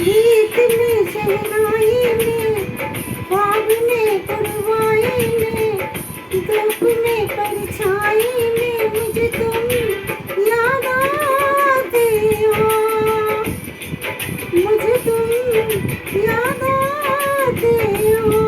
गीत में शहनाई में ख्वाब में परवाई में धूप में परछाई में मुझे तुम याद आते हो, मुझे तुम याद आते हो।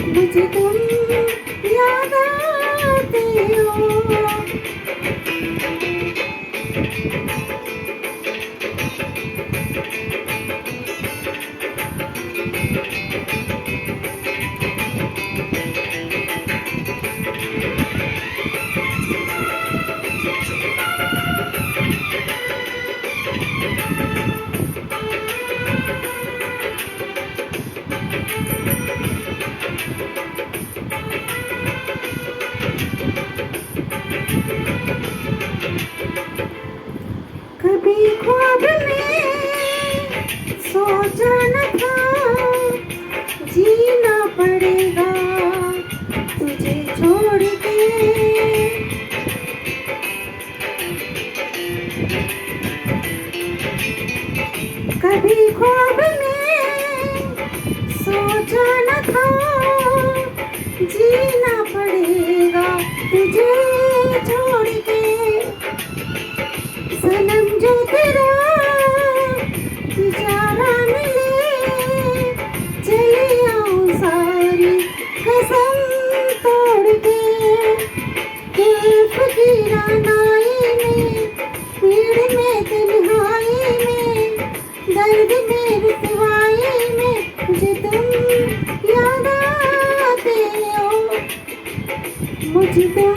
मुझे तुम याद आते हो। कभी ख्वाब में सोचा न था जीना पड़ेगा तुझे छोड़ के। कभी ख्वाब में सोचा न था जीना पड़ेगा तुझे छोड़ के। सनम जो तेरा इशारा मिले चले आऊं सारी कसम तोड़ के। की रानाई में पीड़ में तन्हाई में दर्द में रुसवाई में मुझे तुम याद आते हो। मुझे तुम